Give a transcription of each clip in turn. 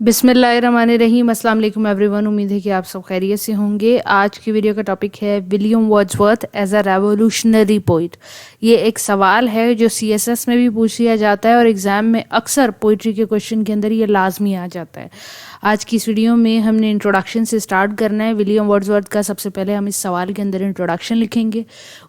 بسم اللہ الرحمن الرحیم. السلام علیکم ایوری ون. امید ہے کہ آپ سب خیریت سے ہوں گے. آج کی ویڈیو کا ٹاپک ہے William Wordsworth as a revolutionary poet. یہ ایک سوال ہے جو CSS میں بھی پوچھ لیا جاتا ہے اور ایگزام میں اکثر پوئٹری کے کوشچن کے اندر یہ لازمی آ جاتا ہے. آج کی اس ویڈیو میں ہم نے انٹروڈکشن سے سٹارٹ کرنا ہے. ولیم ورڈزورتھ کا سب سے پہلے ہم اس سوال کے اندر انٹروڈکشن لکھیں گے.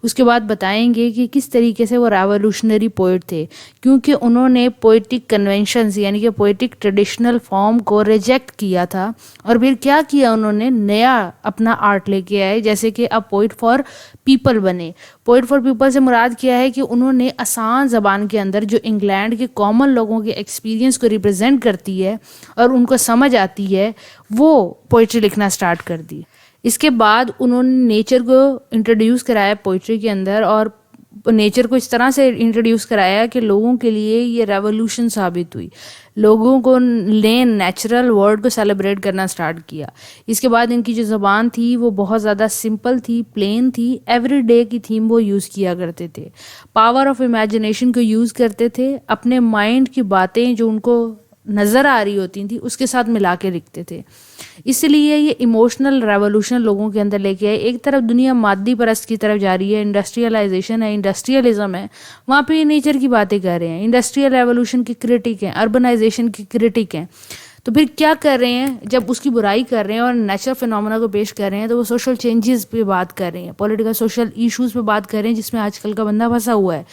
اس کے بعد بتائیں گے کہ کس طریقے سے وہ ریولیوشنری پوئٹ تھے, کیونکہ انہوں نے پوئٹک کنونشنز یعنی کہ پوئٹک ٹریڈیشنل فارم کو ریجیکٹ کیا تھا, اور پھر کیا کیا انہوں نے, نیا اپنا آرٹ لے کے آئے, جیسے کہ اب پوئٹ فار پیپل بنے. پوئٹ فار پیپل سے مراد کیا ہے کہ انہوں نے آسان زبان کے اندر جو انگلینڈ کے کامن لوگوں کے ایکسپیرینس کو ریپرزینٹ کرتی ہے اور ان کو سمجھ آتی ہے, وہ پوئٹری لکھنا سٹارٹ کر دی. اس کے بعد انہوں نے نیچر کو انٹروڈیوس کرایا پوئٹری کے اندر, اور نیچر کو اس طرح سے انٹروڈیوس کرایا کہ لوگوں کے لیے یہ ریولیوشن ثابت ہوئی. لوگوں کو نے نیچرل ورلڈ کو سیلیبریٹ کرنا سٹارٹ کیا. اس کے بعد ان کی جو زبان تھی وہ بہت زیادہ سمپل تھی, پلین تھی, ایوری ڈے کی تھیم وہ یوز کیا کرتے تھے. پاور آف امیجنیشن کو یوز کرتے تھے, اپنے مائنڈ کی باتیں جو ان کو نظر آ رہی ہوتی تھیں اس کے ساتھ ملا کے لکھتے تھے. اس لیے یہ ایموشنل ریولیوشن لوگوں کے اندر لے کے آئے. ایک طرف دنیا مادی پرست کی طرف جا رہی ہے, انڈسٹریلائزیشن ہے, انڈسٹریلزم ہے, وہاں پہ یہ نیچر کی باتیں کر رہے ہیں. انڈسٹریل ریولیوشن کی کرٹک ہیں, اربنائزیشن کی کرٹک ہیں. تو پھر کیا کر رہے ہیں, جب اس کی برائی کر رہے ہیں اور نیچرل فینومینا کو پیش کر رہے ہیں تو وہ سوشل چینجز پہ بات کر رہے ہیں, پولیٹیکل سوشل ایشوز پہ بات کر رہے ہیں, جس میں آج کل کا بندہ پھنسا ہوا ہے.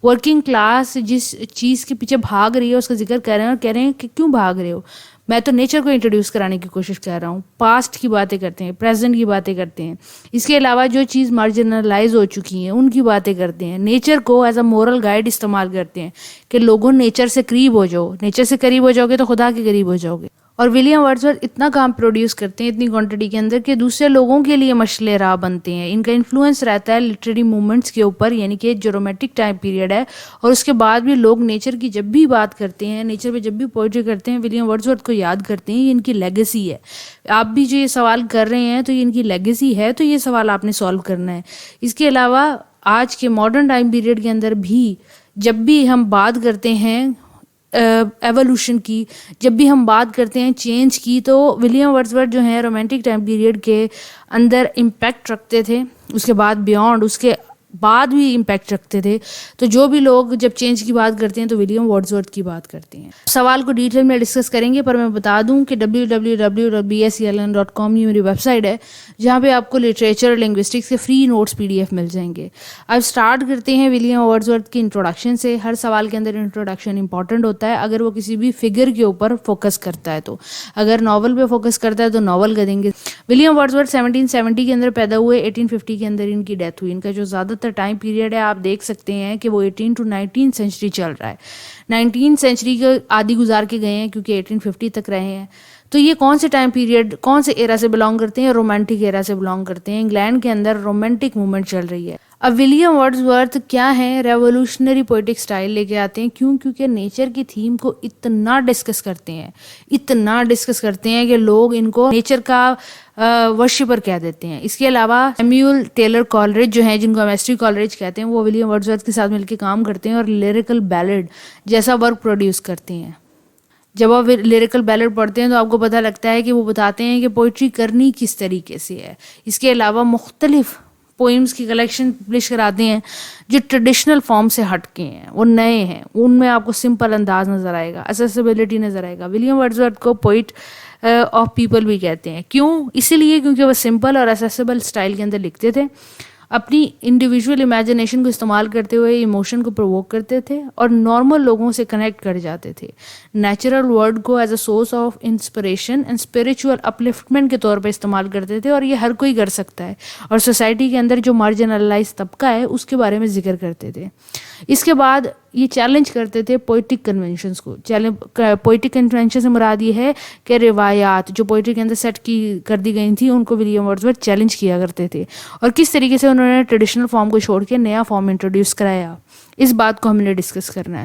ورکنگ کلاس جس چیز کے پیچھے بھاگ رہی ہے اس کا ذکر کر رہے ہیں, اور کہہ رہے ہیں کہ کیوں بھاگ رہے ہو, میں تو نیچر کو انٹروڈیوس کرانے کی کوشش کر رہا ہوں. پاسٹ کی باتیں کرتے ہیں, پریزنٹ کی باتیں کرتے ہیں. اس کے علاوہ جو چیز مارجنلائز ہو چکی ہیں ان کی باتیں کرتے ہیں. نیچر کو ایز اے مورل گائیڈ استعمال کرتے ہیں کہ لوگوں نیچر سے قریب ہو جاؤ, نیچر سے قریب ہو جاؤ گے تو خدا کے قریب ہو جاؤ گے. اور ولیم ورڈزورتھ اتنا کام پروڈیوس کرتے ہیں اتنی کوانٹٹی کے اندر کہ دوسرے لوگوں کے لیے مشعل راہ بنتے ہیں. ان کا انفلوئنس رہتا ہے لٹریری موومنٹس کے اوپر, یعنی کہ جو رومانٹک ٹائم پیریڈ ہے, اور اس کے بعد بھی لوگ نیچر کی جب بھی بات کرتے ہیں, نیچر پہ جب بھی پوئٹری کرتے ہیں, ولیم ورڈزورتھ کو یاد کرتے ہیں. یہ ان کی لیگیسی ہے. آپ بھی جو یہ سوال کر رہے ہیں تو یہ ان کی لیگیسی ہے, تو یہ سوال آپ نے سالو کرنا ہے. اس کے علاوہ آج کے ماڈرن ٹائم پیریڈ کے اندر بھی جب بھی ہم بات کرتے ہیں ایولیوشن کی, جب بھی ہم بات کرتے ہیں چینج کی, تو ولیم ورڈزورتھ جو ہیں رومانٹک ٹائم پیریڈ کے اندر امپیکٹ رکھتے تھے. اس کے بعد بیونڈ اس کے بعد بھی امپیکٹ رکھتے تھے. تو جو بھی لوگ جب چینج کی بات کرتے ہیں تو ولیم ورڈزورتھ کی بات کرتے ہیں. سوال کو ڈیٹیل میں ڈسکس کریں گے, پر میں بتا دوں کہ www.bseln.com یہ میری ویب سائٹ ہے جہاں پہ آپ کو لٹریچر اور لنگوسٹکس کے فری نوٹس PDF مل جائیں گے. اب سٹارٹ کرتے ہیں ولیم ورڈزورتھ کی انٹروڈکشن سے. ہر سوال کے اندر انٹروڈکشن امپورٹنٹ ہوتا ہے اگر وہ کسی بھی فگر کے اوپر فوکس کرتا ہے. تو اگر ناول پہ فوکس کرتا ہے تو ناول کا دیں گے. ولیم ورڈزورتھ 1770 کے اندر پیدا ہوئے, 1850 کے اندر ان کی ڈیتھ ہوئی. ان کا جو زیادہ ٹائم پیریڈ ہے آپ دیکھ سکتے ہیں کہ وہ 18 to 19 سینچری چل رہا ہے. 19 سینچری کا آدھی گزار کے گئے ہیں کیونکہ 1850 تک رہے ہیں. تو یہ کون سے ٹائم پیریڈ, کون سے ایرا سے بلانگ کرتے ہیں؟ رومانٹک ایرا سے بلانگ کرتے ہیں. انگلینڈ کے اندر رومانٹک موومنٹ چل رہی ہے. اب ولیم ورڈزورتھ کیا ہیں, ریولیوشنری پوئٹک سٹائل لے کے آتے ہیں. کیوں؟ کیونکہ نیچر کی تھیم کو اتنا ڈسکس کرتے ہیں کہ لوگ ان کو نیچر کا ورشپر کہہ دیتے ہیں. اس کے علاوہ سیمیول ٹیلر کالرج جو ہیں, جن کو ایمسٹری کالرج کہتے ہیں, وہ ولیم ورڈزورتھ کے ساتھ مل کے کام کرتے ہیں اور لیریکل بیلڈ جیسا ورک پروڈیوس کرتے ہیں. جب آپ لیریکل بیلڈ پڑھتے ہیں تو آپ کو پتہ لگتا ہے کہ وہ بتاتے ہیں کہ پوئٹری کرنی کس طریقے سے ہے. اس کے علاوہ مختلف پوئمز کی کلیکشن پبلش کراتے ہیں جو ٹریڈیشنل فارم سے ہٹ کے ہیں, وہ نئے ہیں, ان میں آپ کو سمپل انداز نظر آئے گا, اسیسیبلٹی نظر آئے گا. ولیم ورڈزورتھ کو پوئٹ آف پیپل بھی کہتے ہیں. کیوں؟ اسی لیے کیونکہ وہ سمپل اور اسیسیبل سٹائل کے اندر لکھتے تھے. اپنی انڈیویجول امیجنیشن کو استعمال کرتے ہوئے ایموشن کو پرووک کرتے تھے اور نارمل لوگوں سے کنیکٹ کر جاتے تھے. نیچرل ورلڈ کو as a source of inspiration and spiritual upliftment کے طور پہ استعمال کرتے تھے, اور یہ ہر کوئی کر سکتا ہے. اور سوسائٹی کے اندر جو مارجنلائز طبقہ ہے اس کے بارے میں ذکر کرتے تھے. اس کے بعد یہ چیلنج کرتے تھے پوئٹک کنونشنس کو. پوئٹک کنونشن سے مراد یہ ہے کہ روایات جو پوئٹری کے اندر سیٹ کی کر دی گئی تھیں ان کو ولیم ورڈزورتھ چیلنج کیا کرتے تھے, اور کس طریقے سے انہوں نے ٹریڈیشنل فارم کو چھوڑ کے نیا فارم انٹروڈیوس کرایا, اس بات کو ہم نے ڈسکس کرنا ہے.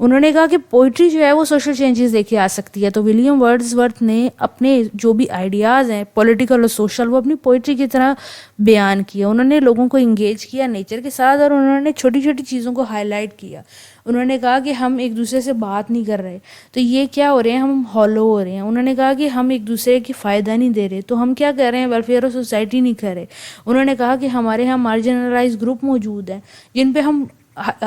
انہوں نے کہا کہ پوئٹری جو ہے وہ سوشل چینجز لے کے آ سکتی ہے. تو ولیم ورڈزورتھ نے اپنے جو بھی آئیڈیاز ہیں پولیٹیکل اور سوشل وہ اپنی پوئٹری کی طرح بیان کیا. انہوں نے لوگوں کو انگیج کیا نیچر کے ساتھ اور انہوں نے چھوٹی چھوٹی چیزوں کو ہائی لائٹ کیا. انہوں نے کہا کہ ہم ایک دوسرے سے بات نہیں کر رہے تو یہ کیا ہو رہے ہیں, ہم ہالو ہو رہے ہیں. انہوں نے کہا کہ ہم ایک دوسرے کی فائدہ نہیں دے رہے تو ہم کیا کر رہے ہیں, ویلفیئر آف سوسائٹی نہیں کر رہے. انہوں نے کہا کہ ہمارے یہاں مارجنلائز گروپ موجود ہیں جن پہ ہم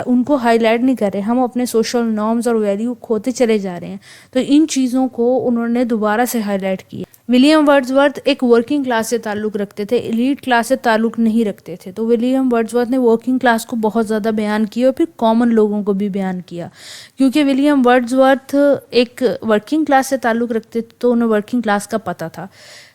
ان کو ہائی لائٹ نہیں کر رہے, ہم اپنے سوشل نارمز اور ویلیو کھوتے چلے جا رہے ہیں. تو ان چیزوں کو انہوں نے دوبارہ سے ہائی لائٹ کیا. ولیم ورڈزورتھ ایک ورکنگ کلاس سے تعلق رکھتے تھے, ایلیٹ کلاس سے تعلق نہیں رکھتے تھے. تو ولیم ورڈزورتھ نے ورکنگ کلاس کو بہت زیادہ بیان کیا اور پھر کامن لوگوں کو بھی بیان کیا. کیونکہ ولیم ورڈزورتھ ایک ورکنگ کلاس سے تعلق رکھتے تھے تو انہیں ورکنگ کلاس کا پتہ تھا,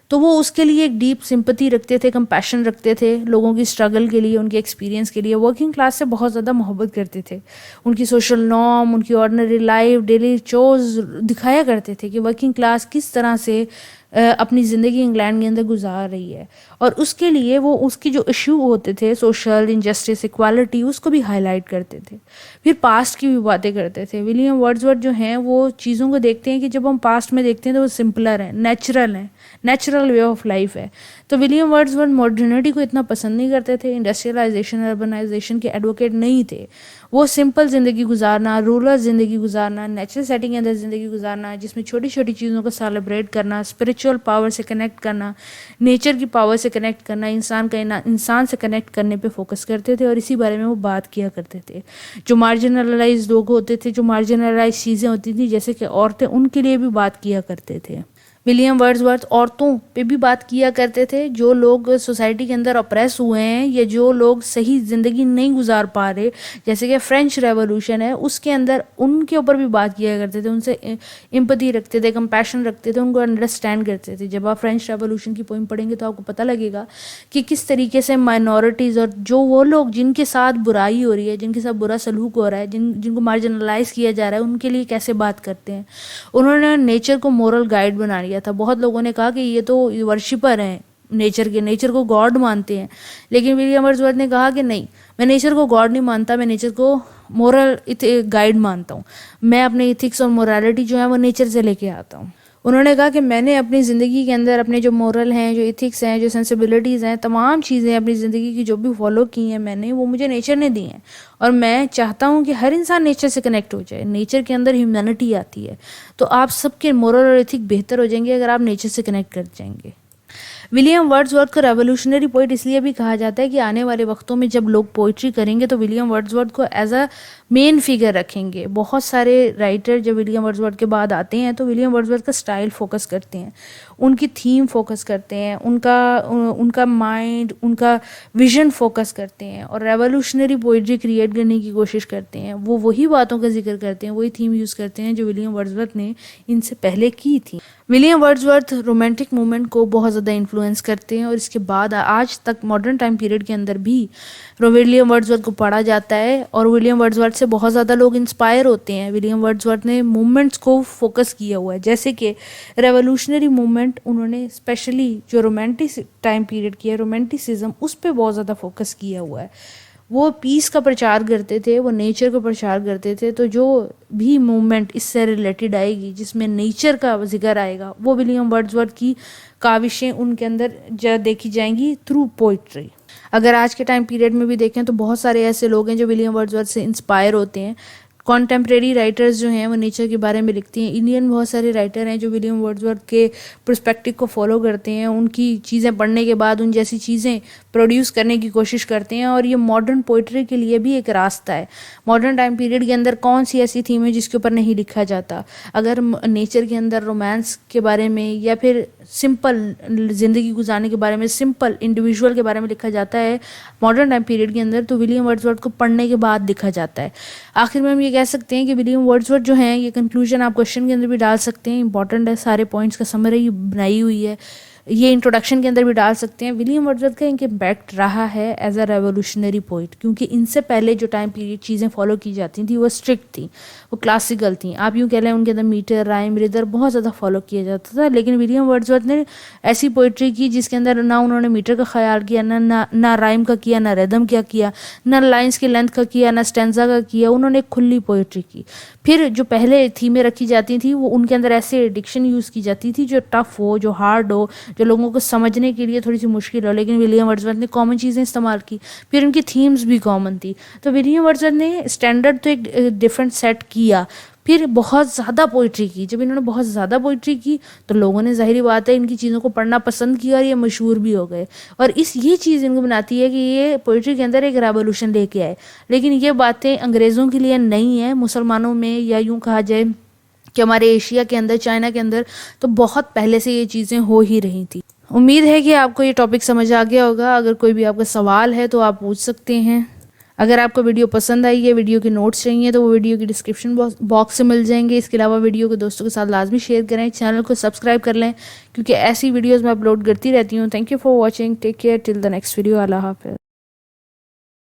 تو وہ اس کے لیے ایک ڈیپ سمپتی رکھتے تھے, کمپیشن رکھتے تھے لوگوں کی اسٹرگل کے لیے, ان کے ایکسپیرینس کے لیے. ورکنگ کلاس سے بہت زیادہ محبت کرتے تھے, ان کی سوشل نارم, ان کی آرڈنری لائف, ڈیلی چوز دکھایا کرتے تھے کہ ورکنگ کلاس کس طرح سے اپنی زندگی انگلینڈ کے اندر گزار رہی ہے. اور اس کے لیے وہ اس کی جو ایشو ہوتے تھے سوشل انجسٹس, ایکوالٹی, اس کو بھی ہائی لائٹ کرتے تھے. پھر پاسٹ کی بھی باتیں کرتے تھے. ولیم ورڈزورتھ جو ہیں وہ چیزوں کو دیکھتے ہیں کہ جب ہم پاسٹ میں دیکھتے ہیں تو وہ سمپلر ہیں, نیچرل ہیں, نیچرل وے آف لائف ہے. تو ولیم ورڈزورتھ ماڈرنٹی کو اتنا پسند نہیں کرتے تھے, انڈسٹریلائزیشن اربنائزیشن کے ایڈوکیٹ نہیں تھے. وہ سمپل زندگی گزارنا, رورل زندگی گزارنا, نیچرل سیٹنگ کے اندر زندگی گزارنا جس میں چھوٹی چھوٹی چیزوں کو سیلیبریٹ کرنا, اسپریچول پاور سے کنیکٹ کرنا, نیچر کی پاور سے کنیکٹ کرنا, انسان سے کنیکٹ کرنے پہ فوکس کرتے تھے. اور اسی بارے میں وہ بات کیا کرتے تھے. جو مارجنلائز لوگ ہوتے تھے, جو مارجنلائز چیزیں ہوتی تھیں جیسے کہ عورتیں, ان کے لیے بھی بات کیا کرتے تھے. ولیم ورڈزورتھ عورتوں پہ بھی بات کیا کرتے تھے, جو لوگ سوسائٹی کے اندر اپریس ہوئے ہیں یا جو لوگ صحیح زندگی نہیں گزار پا رہے, جیسے کہ فرینچ ریولوشن ہے اس کے اندر ان کے اوپر بھی بات کیا کرتے تھے. ان سے امپتھی رکھتے تھے, کمپیشن رکھتے تھے, ان کو انڈرسٹینڈ کرتے تھے. جب آپ فرینچ ریولوشن کی پوئم پڑھیں گے تو آپ کو پتہ لگے گا کہ کس طریقے سے مائنورٹیز اور جو وہ لوگ جن کے ساتھ برائی ہو رہی ہے, جن کے ساتھ برا سلوک ہو رہا ہے, جن کو مارجنلائز کیا جا رہا ہے, ان کے لیے کیسے بات کرتے ہیں. انہوں نے نیچر کو مورل گائیڈ بنا لیا تھا. بہت لوگوں نے کہا کہ یہ تو ورشپر ہیں نیچر کے, نیچر کو گاڈ مانتے ہیں. لیکن ولیم ورڈزورتھ نے کہا کہ نہیں, میں نیچر کو گاڈ نہیں مانتا, میں نیچر کو مورل گائیڈ مانتا ہوں. میں اپنے ایتھکس اور مورالٹی جو ہے وہ نیچر سے لے کے آتا ہوں. انہوں نے کہا کہ میں نے اپنی زندگی کے اندر اپنے جو مورل ہیں, جو ایتھکس ہیں, جو سینسیبلٹیز ہیں, تمام چیزیں اپنی زندگی کی جو بھی فالو کی ہیں میں نے, وہ مجھے نیچر نے دی ہیں. اور میں چاہتا ہوں کہ ہر انسان نیچر سے کنیکٹ ہو جائے. نیچر کے اندر ہیومینٹی آتی ہے, تو آپ سب کے مورل اور ایتھک بہتر ہو جائیں گے اگر آپ نیچر سے کنیکٹ کر جائیں گے. ولیم ورڈزورتھ کو ریولوشنری پوئٹ اس لیے بھی کہا جاتا ہے کہ آنے والے وقتوں میں جب لوگ پوئٹری کریں گے تو ولیم ورڈزورتھ کو ایز اے مین فگر رکھیں گے. بہت سارے رائٹر جب ولیم ورڈزورتھ کے بعد آتے ہیں تو ولیم ورڈزورتھ کا سٹائل فوکس کرتے ہیں, ان کی تھیم فوکس کرتے ہیں, ان کا مائنڈ, ان کا ویژن فوکس کرتے ہیں, اور ریولوشنری پوئٹری کریٹ کرنے کی کوشش کرتے ہیں. وہ وہی باتوں کا ذکر کرتے ہیں, وہی تھیم یوز کرتے ہیں جو ولیم ورڈزورتھ نے ان سے پہلے کی تھی. ولیم ورڈزورتھ رومانٹک موومنٹ کو بہت زیادہ انفلوئنس کرتے ہیں, اور اس کے بعد آج تک ماڈرن ٹائم پیریڈ کے اندر بھی ولیم ورڈزورتھ کو پڑھا جاتا ہے, اور ولیم ورڈزورتھ سے بہت زیادہ لوگ انسپائر ہوتے ہیں. ولیم ورڈزورتھ نے موومنٹس کو فوکس کیا ہوا ہے, جیسے کہ ریولوشنری موومنٹ انہوں نے اسپیشلی جو رومانٹک ٹائم پیریڈ کیا, رومانٹسزم, اس پہ بہت زیادہ فوکس کیا ہوا ہے. وہ پیس کا پرچار کرتے تھے, وہ نیچر کا پرچار کرتے تھے. تو جو بھی موومنٹ اس سے ریلیٹڈ آئے گی جس میں نیچر کا ذکر آئے گا, وہ ولیم ورڈزورتھ کی کاوشیں ان کے اندر دیکھی جائیں گی تھرو پوئٹری. اگر آج کے ٹائم پیریڈ میں بھی دیکھیں تو بہت سارے ایسے لوگ ہیں جو ولیم ورڈزورتھ سے انسپائر ہوتے ہیں. کانٹمپریری رائٹرز جو ہیں وہ نیچر کے بارے میں لکھتے ہیں. انڈین بہت سارے رائٹر ہیں جو ولیم ورڈزورتھ کے پرسپیکٹو کو فالو کرتے ہیں, ان کی چیزیں پڑھنے کے بعد ان جیسی چیزیں پروڈیوس کرنے کی کوشش کرتے ہیں. اور یہ ماڈرن پوئٹری کے لیے بھی ایک راستہ ہے. ماڈرن ٹائم پیریڈ کے اندر کون سی ایسی تھیم ہے جس کے اوپر نہیں لکھا جاتا؟ اگر نیچر کے اندر رومانس کے بارے میں یا پھر سمپل زندگی گزارنے کے بارے میں, سمپل انڈیویجول کے بارے میں لکھا جاتا ہے ماڈرن ٹائم پیریڈ کے اندر, تو ولیم ورڈزورتھ کو پڑھنے کے بعد لکھا جاتا ہے. آخر میں ہم یہ کہہ سکتے ہیں کہ ولیم ورڈزورتھ جو ہیں, یہ کنکلوژن آپ کوشچن کے اندر بھی ڈال سکتے ہیں, امپورٹنٹ ہے, سارے پوائنٹس کا سمری بنائی ہوئی ہے. یہ انٹروڈکشن کے اندر بھی ڈال سکتے ہیں. ولیم ورڈزورتھ کا ان کے امپیکٹ رہا ہے ایز اے ریولیوشنری پوئٹ, کیونکہ ان سے پہلے جو ٹائم پیریڈ چیزیں فالو کی جاتی تھیں وہ اسٹرکٹ تھیں, وہ کلاسیکل تھیں. آپ یوں کہہ لیں ان کے اندر میٹر, رائم, ریدر بہت زیادہ فالو کیا جاتا تھا. لیکن ولیم ورڈزورتھ نے ایسی پوئٹری کی جس کے اندر نہ انہوں نے میٹر کا خیال کیا, نہ رائم کا کیا, نہ ریدم کیا کیا, نہ لائنس کی لینتھ کا کیا, نہ اسٹینزا کا کیا. انہوں نے ایک کھلی پوئٹری کی. پھر جو پہلے تھیمیں رکھی جاتی تھیں وہ ان کے اندر ایسے ڈکشن یوز کی جاتی تھی جو ٹف ہو, جو ہارڈ ہو, جو لوگوں کو سمجھنے کے لیے تھوڑی سی مشکل ہو. لیکن ولیم ورڈزورتھ نے کامن چیزیں استعمال کی. پھر ان کی تھیمز بھی کامن تھی. تو ولیم ورڈزورتھ نے اسٹینڈرڈ تو ایک ڈفرینٹ سیٹ کیا. پھر بہت زیادہ پوئٹری کی. جب انہوں نے بہت زیادہ پوئٹری کی تو لوگوں نے ظاہری بات ہے ان کی چیزوں کو پڑھنا پسند کیا اور یہ مشہور بھی ہو گئے. اور یہ چیز ان کو بناتی ہے کہ یہ پوئٹری کے اندر ایک ریولیوشن لے کے آئے. لیکن یہ باتیں انگریزوں کے لیے نہیں ہیں. مسلمانوں میں, یا یوں کہا جائے کہ ہمارے ایشیا کے اندر, چائنا کے اندر تو بہت پہلے سے یہ چیزیں ہو ہی رہی تھیں. امید ہے کہ آپ کو یہ ٹاپک سمجھ آ گیا ہوگا. اگر کوئی بھی آپ کا سوال ہے تو آپ پوچھ سکتے ہیں. اگر آپ کو ویڈیو پسند آئی ہے, ویڈیو کے نوٹس چاہیے تو وہ ویڈیو کی ڈسکرپشن باکس سے مل جائیں گے. اس کے علاوہ ویڈیو کو دوستوں کے ساتھ لازمی شیئر کریں. چینل کو سبسکرائب کر لیں کیونکہ ایسی ویڈیوز میں اپلوڈ کرتی رہتی ہوں. Thank you for watching. Take care till the next video. اللہ حافظ.